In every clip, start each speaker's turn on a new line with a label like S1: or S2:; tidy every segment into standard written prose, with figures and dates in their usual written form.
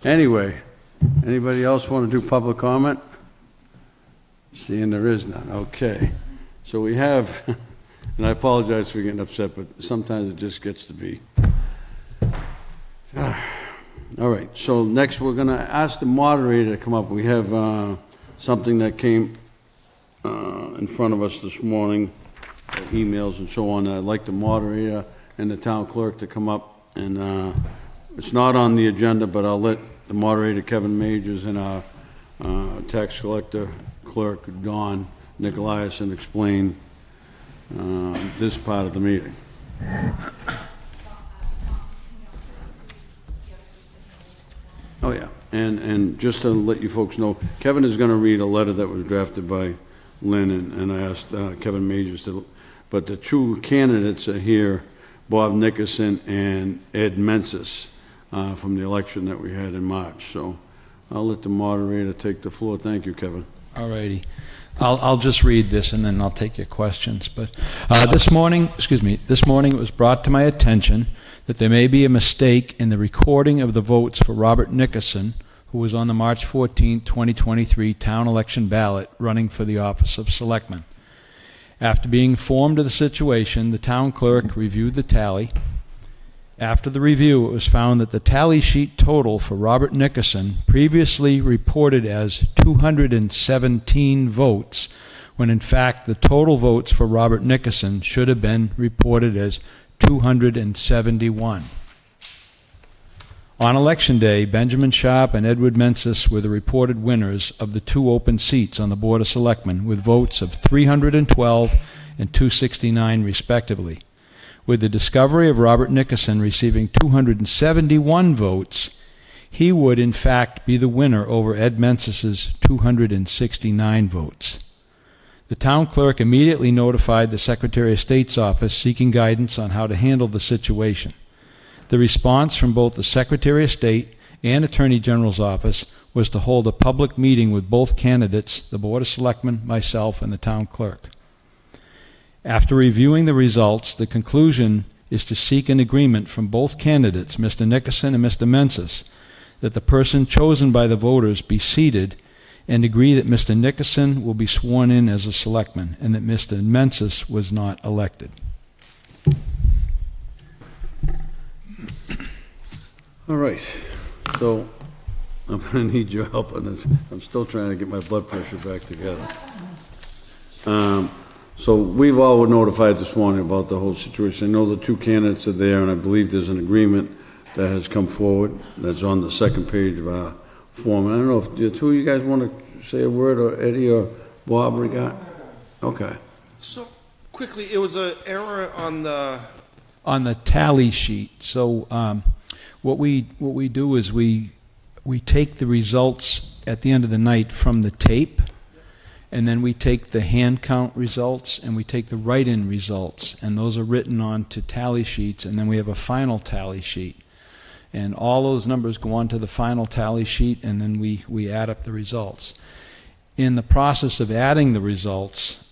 S1: Anyway, anybody else want to do public comment? Seeing there is none. Okay. So we have, and I apologize for getting upset, but sometimes it just gets to be. All right. So next we're going to ask the moderator to come up. We have something that came in front of us this morning, emails and so on. I'd like the moderator and the town clerk to come up, and it's not on the agenda, but I'll let the moderator, Kevin Majors, and our tax collector clerk, Don Nicolaisen, explain this part of the meeting. Oh, yeah. And just to let you folks know, Kevin is going to read a letter that was drafted by Lynn, and I asked Kevin Majors to, but the two candidates are here, Bob Nickerson and Ed Mensis, from the election that we had in March. So I'll let the moderator take the floor. Thank you, Kevin.
S2: All righty. I'll just read this and then I'll take your questions. But this morning it was brought to my attention that there may be a mistake in the recording of the votes for Robert Nickerson, who was on the March 14, 2023 town election ballot running for the office of Selectman. After being informed of the situation, the town clerk reviewed the tally. After the review, it was found that the tally sheet total for Robert Nickerson, previously reported as 217 votes, when in fact the total votes for Robert Nickerson should have been reported as 271. On Election Day, Benjamin Sharp and Edward Mensis were the reported winners of the two open seats on the Board of Selectmen, with votes of 312 and 269 respectively. With the discovery of Robert Nickerson receiving 271 votes, he would in fact be the winner over Ed Mensis's 269 votes. The town clerk immediately notified the Secretary of State's office seeking guidance on how to handle the situation. The response from both the Secretary of State and Attorney General's office was to hold a public meeting with both candidates, the Board of Selectmen, myself, and the town clerk. After reviewing the results, the conclusion is to seek an agreement from both candidates, Mr. Nickerson and Mr. Mensis, that the person chosen by the voters be seated, and agree that Mr. Nickerson will be sworn in as a selectman and that Mr. Mensis was not elected.
S1: All right. So I'm going to need your help on this. I'm still trying to get my blood pressure back together. So we've all notified this morning about the whole situation. I know the two candidates are there, and I believe there's an agreement that has come forward that's on the second page of our form. I don't know if the two of you guys want to say a word, or Eddie or Bob regard. Okay.
S3: So quickly, it was an error on the
S2: tally sheet. So what we do is we take the results at the end of the night from the tape. And then we take the hand count results and we take the write-in results, and those are written on to tally sheets, and then we have a final tally sheet. And all those numbers go on to the final tally sheet, and then we add up the results. In the process of adding the results,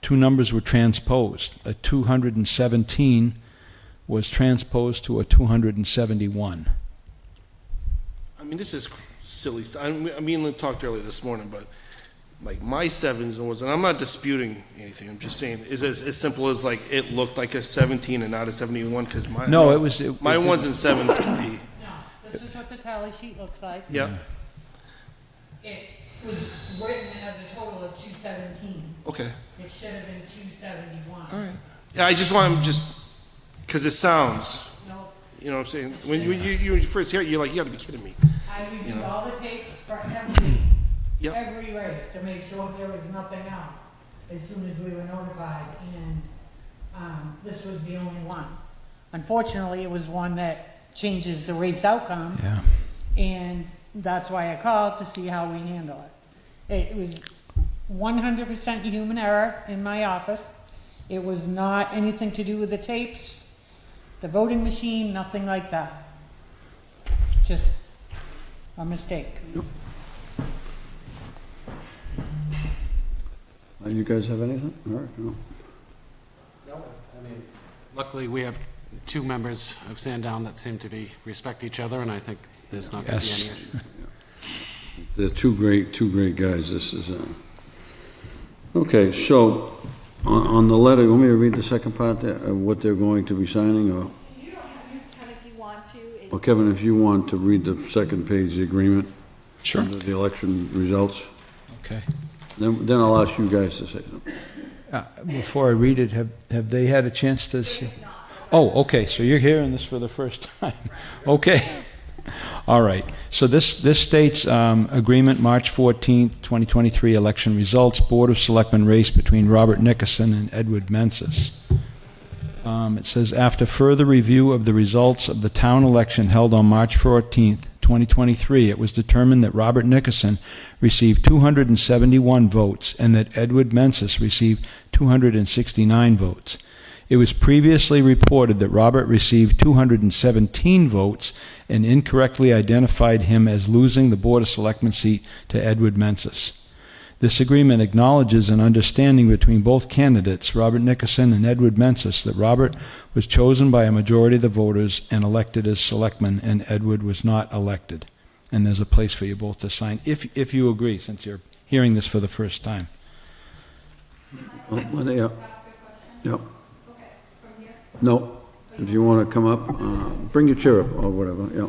S2: two numbers were transposed. A 217 was transposed to a 271.
S3: I mean, this is silly stuff. I mean, we talked earlier this morning, but like my sevens was, and I'm not disputing anything, I'm just saying, is as simple as like it looked like a 17 and not a 71, because my ones and sevens could be.
S4: No, this is what the tally sheet looks like.
S3: Yep.
S4: It was written as a total of 217.
S3: Okay.
S4: It should have been 271.
S3: All right. Yeah, I just want to because it sounds.
S4: No.
S3: You know what I'm saying? When you first hear it, you're like, you got to be kidding me.
S4: I reviewed all the tapes for every race to make sure there was nothing else as soon as we were notified, and this was the only one. Unfortunately, it was one that changes the race outcome, and that's why I called to see how we handle it. It was 100% human error in my office. It was not anything to do with the tapes, the voting machine, nothing like that. Just mistake.
S1: You guys have anything? All right, no.
S5: Luckily, we have two members of Sandown that seem to respect each other, and I think there's not going to be any issue.
S1: They're two great guys. This is, okay, so, on the letter, you want me to read the second part there, of what they're going to be signing, or?
S6: You don't have, you can if you want to.
S1: Well, Kevin, if you want to read the second page of the agreement.
S2: Sure.
S1: Under the election results,
S2: Okay.
S1: then I'll ask you guys to say something.
S2: Before I read it, have they had a chance to see? Oh, okay, so you're hearing this for the first time. Okay. All right. So this states agreement, March 14th, 2023, election results, Board of Selectmen race between Robert Nickerson and Edward Mensis. It says, after further review of the results of the town election held on March 14th, 2023, it was determined that Robert Nickerson received 271 votes and that Edward Mensis received 269 votes. It was previously reported that Robert received 217 votes and incorrectly identified him as losing the Board of Selectmen seat to Edward Mensis. This agreement acknowledges an understanding between both candidates, Robert Nickerson and Edward Mensis, that Robert was chosen by a majority of the voters and elected as selectman, and Edward was not elected. And there's a place for you both to sign, if you agree, since you're hearing this for the first time.
S1: Well, yeah. Yeah. No, if you want to come up, bring your chair up or whatever, yeah.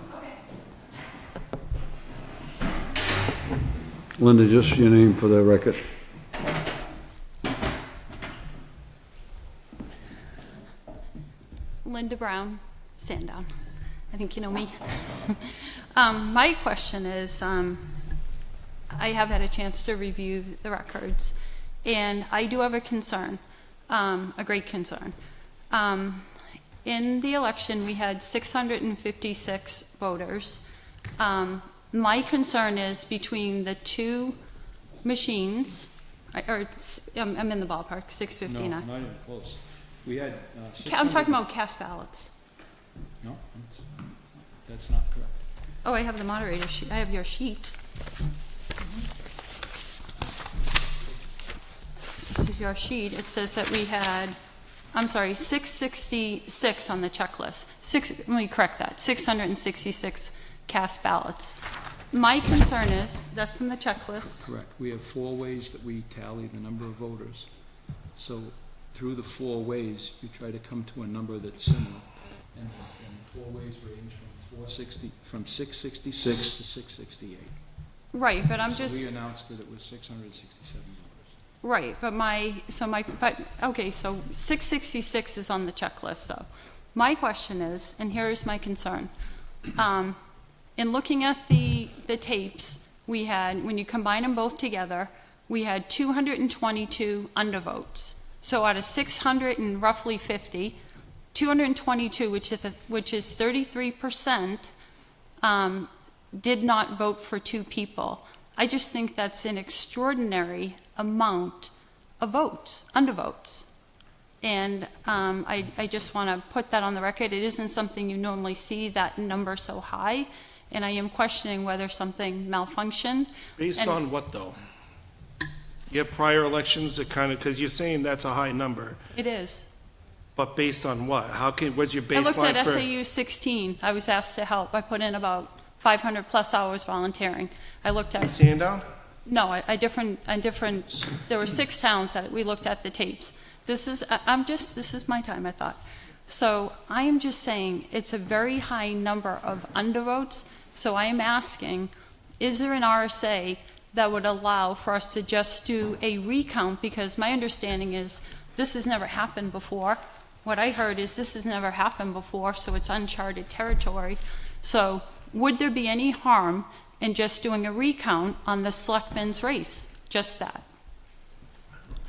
S1: Linda, just your name for the record.
S6: Linda Brown, Sandown. I think you know me. My question is, I have had a chance to review the records, and I do have a concern, a great concern. In the election, we had 656 voters. My concern is between the two machines, I'm in the ballpark, 659.
S2: No, not even close. We had.
S6: I'm talking about cast ballots.
S2: No, that's not correct.
S6: Oh, I have the moderator sheet. I have your sheet. This is your sheet. It says that we had, 666 on the checklist. Let me correct that. 666 cast ballots. My concern is, that's from the checklist.
S2: Correct. We have 4 ways that we tally the number of voters. So through the 4 ways, you try to come to a number that's similar. And the 4 ways range from 666 to 668.
S6: Right, but I'm
S2: So
S6: just.
S2: we announced that it was $667.
S6: Right, but okay, so 666 is on the checklist, though. My question is, and here's my concern. In looking at the tapes, we had, when you combine them both together, we had 222 undervotes. So out of 600 and roughly 50, 222, which is 33%, did not vote for 2 people. I just think that's an extraordinary amount of votes, undervotes. And I just want to put that on the record. It isn't something you normally see, that number so high, and I am questioning whether something malfunctioned.
S3: Based on what, though? You have prior elections that kind of, because you're saying that's a high number,
S6: It is.
S3: but based on what? What's your
S6: I looked
S3: baseline
S6: at
S3: for?
S6: SAU 16. I was asked to help. I put in about 500 plus hours volunteering. I looked at
S3: Sandown?
S6: No, there were 6 towns that we looked at the tapes. This is my time, I thought. So I am just saying it's a very high number of undervotes. So I am asking, is there an RSA that would allow for us to just do a recount? Because my understanding is this has never happened before. What I heard is this has never happened before, so it's uncharted territory. So would there be any harm in just doing a recount on the selectmen's race? Just that.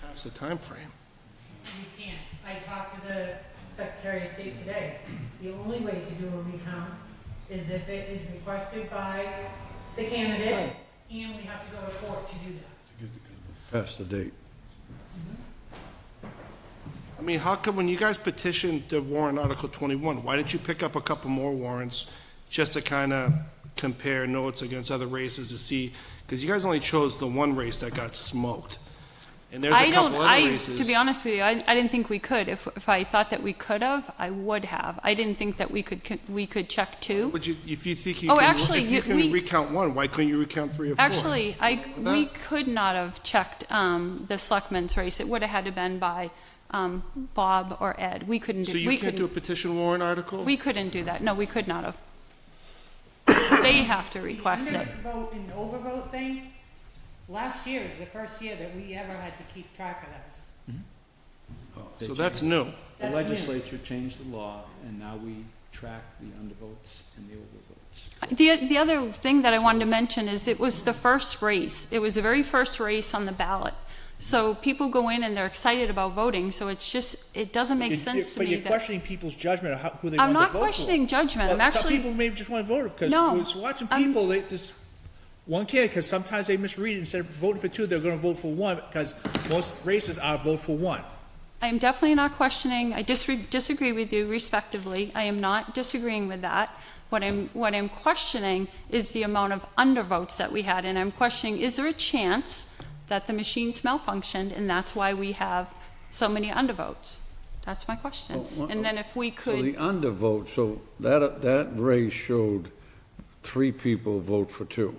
S3: That's the time frame.
S4: You can't. I talked to the Secretary of State today. The only way to do a recount is if it is requested by the candidate, and we have to go to court to do that.
S1: Past the date.
S3: I mean, how come when you guys petitioned the warrant Article 21, why didn't you pick up a couple more warrants just to kind of compare notes against other races to see, because you guys only chose the one race that got smoked. And there's a couple other races.
S6: To be honest with you, I didn't think we could. If I thought that we could have, I would have. I didn't think that we could check two.
S3: Would you, if you think
S6: Oh, actually,
S3: if you can recount one, why couldn't you recount 3 or 4?
S6: Actually, we could not have checked the selectmen's race. It would have had to been by Bob or Ed. We couldn't do.
S3: So you can't do a petition warrant article?
S6: We couldn't do that. No, we could not have. They have to request it.
S4: The undervote and overvote thing, last year is the first year that we ever had to keep track of those.
S3: So that's new.
S2: The
S4: That's new.
S2: legislature changed the law, and now we track the undervotes and the overvotes.
S6: The other thing that I wanted to mention is it was the first race. It was the very first race on the ballot. So people go in and they're excited about voting, so it's just, it doesn't make sense to me
S7: But you're
S6: that.
S7: questioning people's judgment of who they want
S6: I'm
S7: to vote
S6: not
S7: for.
S6: questioning judgment. I'm
S7: Well, some
S6: actually,
S7: people may just want to vote because
S6: No,
S7: it's watching
S6: I'm-
S7: people. They just one candidate, because sometimes they misread it. Instead of voting for 2, they're going to vote for 1 because most races are vote for 1.
S6: I am definitely not questioning, I disagree with you respectively. I am not disagreeing with that. What I'm questioning is the amount of undervotes that we had, and I'm questioning, is there a chance that the machines malfunctioned, and that's why we have so many undervotes? That's my question. And then if we
S1: So the
S6: could,
S1: undervote, so that race showed 3 people vote for 2.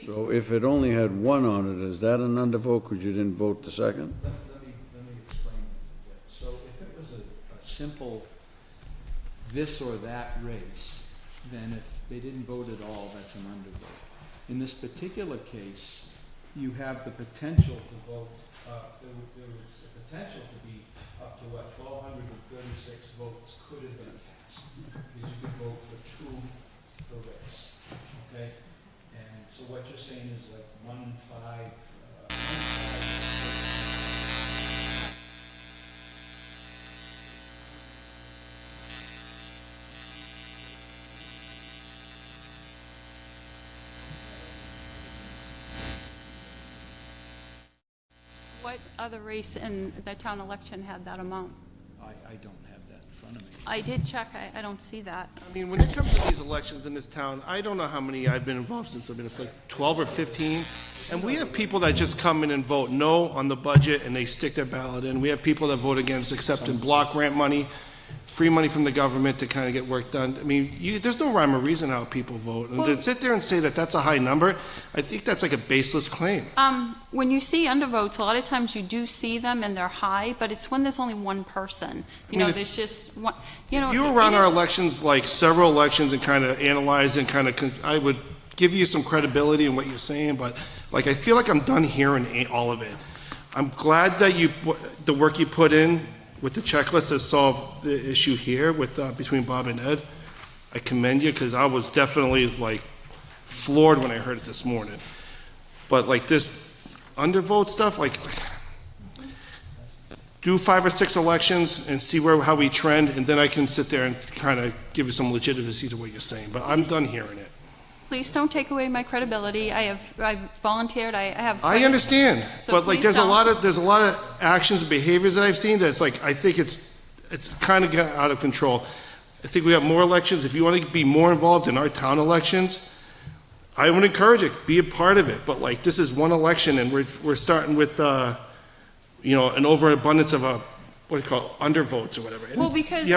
S1: So if it only had 1 on it, is that an undervote because you didn't vote the second?
S2: Let me explain a bit. So if it was a simple this or that race, then if they didn't vote at all, that's an undervote. In this particular case, you have the potential to vote, there was the potential to be up to 1,236 votes could have been cast, because you could vote for 2 per race, okay? And so what you're saying is like 1 in 5,
S6: what other race in the town election had that amount?
S2: I don't have that in front of me.
S6: I did check, I don't see that.
S3: I mean, when it comes to these elections in this town, I don't know how many I've been involved since I've been, it's like 12 or 15. And we have people that just come in and vote no on the budget and they stick their ballot in. We have people that vote against accepting block grant money, free money from the government to kind of get work done. I mean, there's no rhyme or reason how people vote. And to sit there and say that that's a high number, I think that's like a baseless claim.
S6: When you see undervotes, a lot of times you do see them and they're high, but it's when there's only one person. You know, there's just one, you know.
S3: If you were around our elections, like several elections, and kind of analyze and kind of, I would give you some credibility in what you're saying, but like I feel like I'm done hearing all of it. I'm glad that the work you put in with the checklist has solved the issue here with between Bob and Ed. I commend you because I was definitely like floored when I heard it this morning. But like this undervote stuff, like do 5 or 6 elections and see how we trend, and then I can sit there and kind of give you some legitimacy to what you're saying. But I'm done hearing it.
S6: Please don't take away my credibility. I volunteered. I have.
S3: I understand,
S6: So
S3: but like
S6: please
S3: there's a
S6: don't.
S3: lot of actions and behaviors that I've seen that's like I think it's kind of got out of control. I think we have more elections. If you want to be more involved in our town elections, I would encourage it. Be a part of it. But like this is one election, and we're starting with you know, an overabundance of what do you call it, undervotes or whatever. And
S6: Well, because
S3: you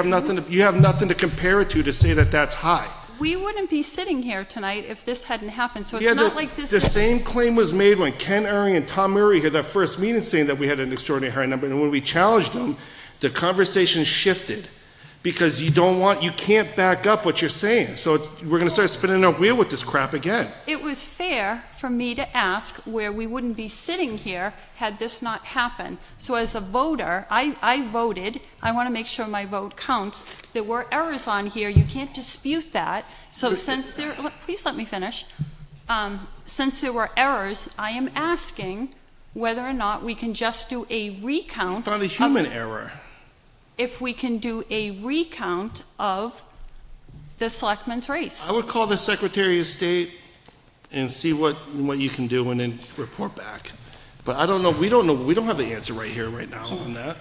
S3: have nothing to compare it to say that that's high.
S6: We wouldn't be sitting here tonight if this hadn't happened. So it's
S3: Yeah,
S6: not like this
S3: the
S6: is.
S3: same claim was made when Ken Ury and Tom Murray had that first meeting saying that we had an extraordinary high number. And when we challenged them, the conversation shifted because you can't back up what you're saying. So we're going to start spinning our wheel with this crap again.
S6: It was fair for me to ask where we wouldn't be sitting here had this not happened. So as a voter, I voted. I want to make sure my vote counts. There were errors on here. You can't dispute that. So since there, please let me finish. Since there were errors, I am asking whether or not we can just do a recount.
S3: Found a human error.
S6: If we can do a recount of the selectmen's race.
S3: I would call the Secretary of State and see what you can do and then report back. But I don't know. We don't know. We don't have the answer right here, right now on that.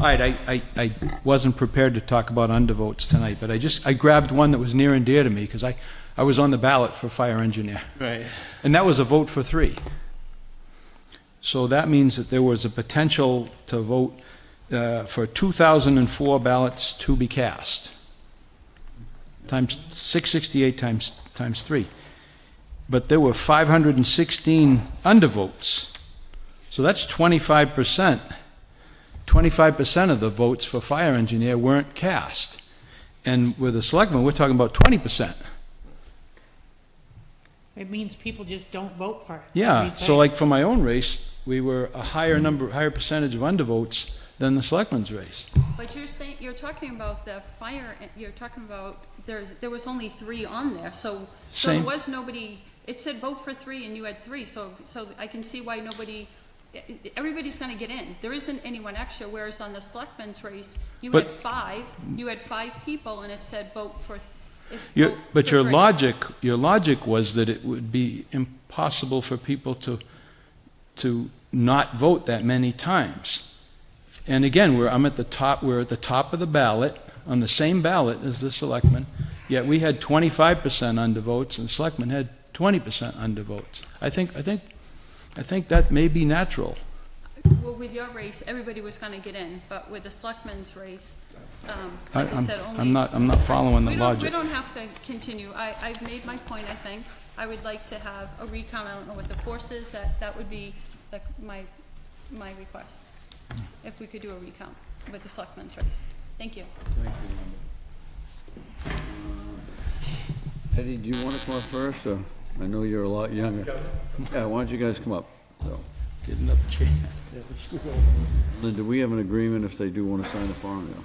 S2: right, I wasn't prepared to talk about undervotes tonight, but I grabbed one that was near and dear to me, because I was on the ballot for fire engineer.
S3: Right.
S2: And that was a vote for 3. So that means that there was a potential to vote for 2,004 ballots to be cast. Times 668 times 3. But there were 516 undervotes. So that's 25%. 25% of the votes for fire engineer weren't cast. And with the selectmen, we're talking about 20%.
S4: It means people just don't vote for it.
S2: Yeah, so like for my own race, we were a higher percentage of undervotes than the selectmen's race.
S6: But you're talking about the fire, you're talking about, there was only 3 on there, so there
S2: Same.
S6: was nobody, it said vote for 3 and you had 3, so I can see why everybody's gonna get in. There isn't anyone extra, whereas on the selectmen's race, you had 5 people and it said vote for.
S2: But your logic was that it would be impossible for people to not vote that many times. And again, we're at the top of the ballot, on the same ballot as the selectmen, yet we had 25% undervotes and the selectmen had 20% undervotes. I think that may be natural.
S6: Well, with your race, everybody was gonna get in, but with the selectmen's race, like I said, only.
S2: I'm not following the
S6: We
S2: logic.
S6: don't have to continue. I've made my point, I think. I would like to have a recount. I don't know what the force is. That would be like my request. If we could do a recount with the selectmen's race. Thank you.
S1: Eddie, do you want to come up first, or I know you're a lot younger. Yeah, why don't you guys come up? So,
S2: Get another chair.
S1: Lynn, do we have an agreement if they do want to sign the form? Yeah.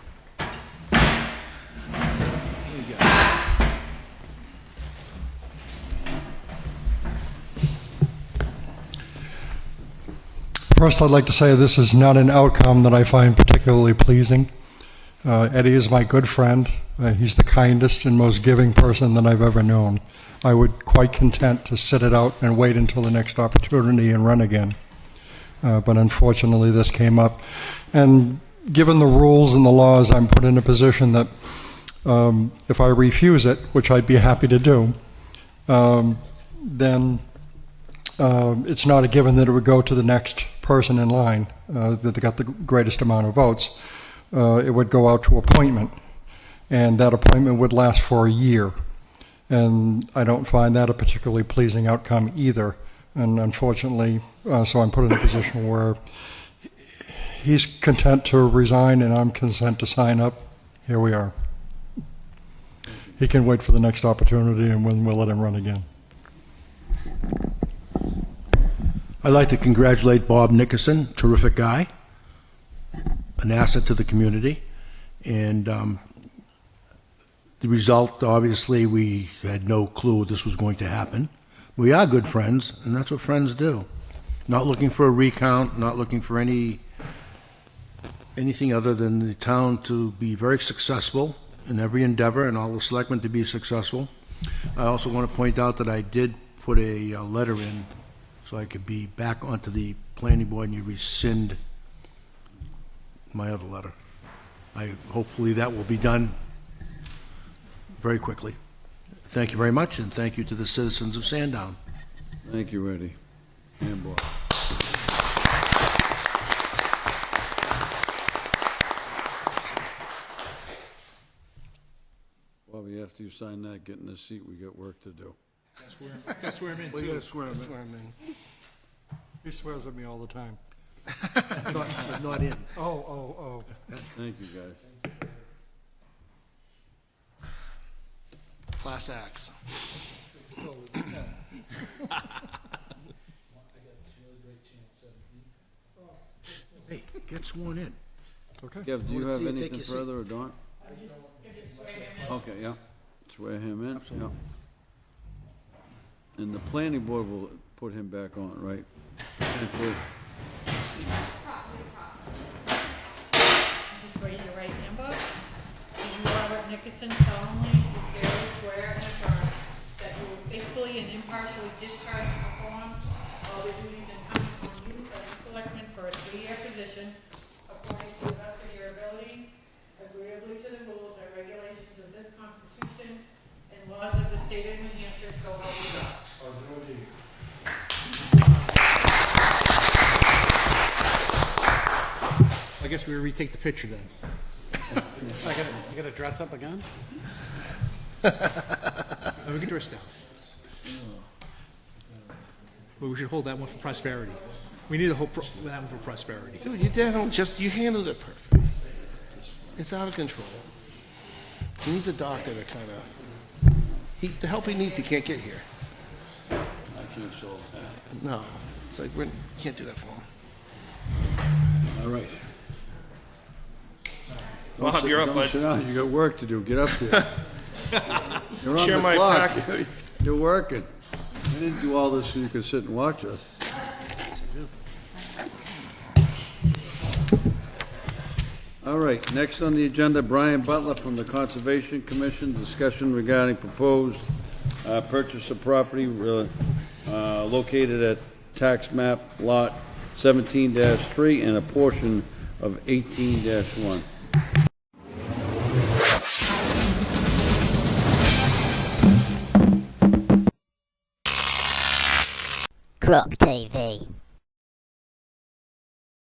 S8: First, I'd like to say this is not an outcome that I find particularly pleasing. Eddie is my good friend. He's the kindest and most giving person that I've ever known. I would quite content to sit it out and wait until the next opportunity and run again. But unfortunately, this came up. And given the rules and the laws, I'm put in a position that if I refuse it, which I'd be happy to do, then it's not a given that it would go to the next person in line that got the greatest amount of votes. It would go out to appointment, and that appointment would last for a year. And I don't find that a particularly pleasing outcome either. And unfortunately, so I'm put in a position where he's content to resign and I'm content to sign up. Here we are. He can wait for the next opportunity and we'll let him run again.
S9: I'd like to congratulate Bob Nickerson, terrific guy, an asset to the community. And the result, obviously, we had no clue this was going to happen. We are good friends, and that's what friends do. Not looking for a recount, not looking for anything other than the town to be very successful in every endeavor and all the selectmen to be successful. I also want to point out that I did put a letter in so I could be back onto the planning board and you rescind my other letter. Hopefully that will be done very quickly. Thank you very much, and thank you to the citizens of Sandown.
S1: Thank you, Eddie. And Bob. Bobby, after you sign that, get in the seat, we got work to do.
S7: Gotta swear him in,
S9: Well, you
S7: too.
S9: gotta swear him in.
S3: Swear 'em in.
S8: He swears at me all the time.
S9: Not in.
S8: Oh.
S1: Thank you, guys.
S3: Class acts.
S9: Hey, get sworn in.
S8: Okay.
S1: Kev, do you
S9: wanna
S1: have
S9: see you take
S1: anything
S9: your seat.
S1: further, or Don? Okay, yeah. Swear him in?
S9: Absolutely.
S1: Yeah. And the planning board will put him back on, right? Potentially.
S4: Just raise your right hand, Bob. Do you, Robert Nickerson, solemnly, sincerely swear and affirm that you will faithfully and impartially discharge and perform all the duties incumbent on you as a selectman for a 3-year position according to the best of your laws of the state of New Hampshire, so help me God.
S7: I guess we retake the picture then.
S5: I gotta dress up again?
S7: We can dress down. But we should hold that one for prosperity. We need to hold that one for prosperity.
S3: Dude, you did you handled it perfect. It's out of control. He needs a doctor to kind of, the help he needs, he can't get here.
S1: I can't solve that.
S3: No, it's like, we can't do that for him.
S1: All right.
S3: Bob, you're up,
S1: Don't
S3: bud.
S1: sit down. You got work to do. Get up there. You're on
S3: Share
S1: the
S3: my
S1: clock.
S3: pack.
S1: You're working. I didn't do all this so you could sit and watch us. All right, next on the agenda, Brian Butler from the Conservation Commission, discussion regarding proposed purchase of property located at tax map lot 17-3 and a portion of 18-1.
S10: Screwup TV.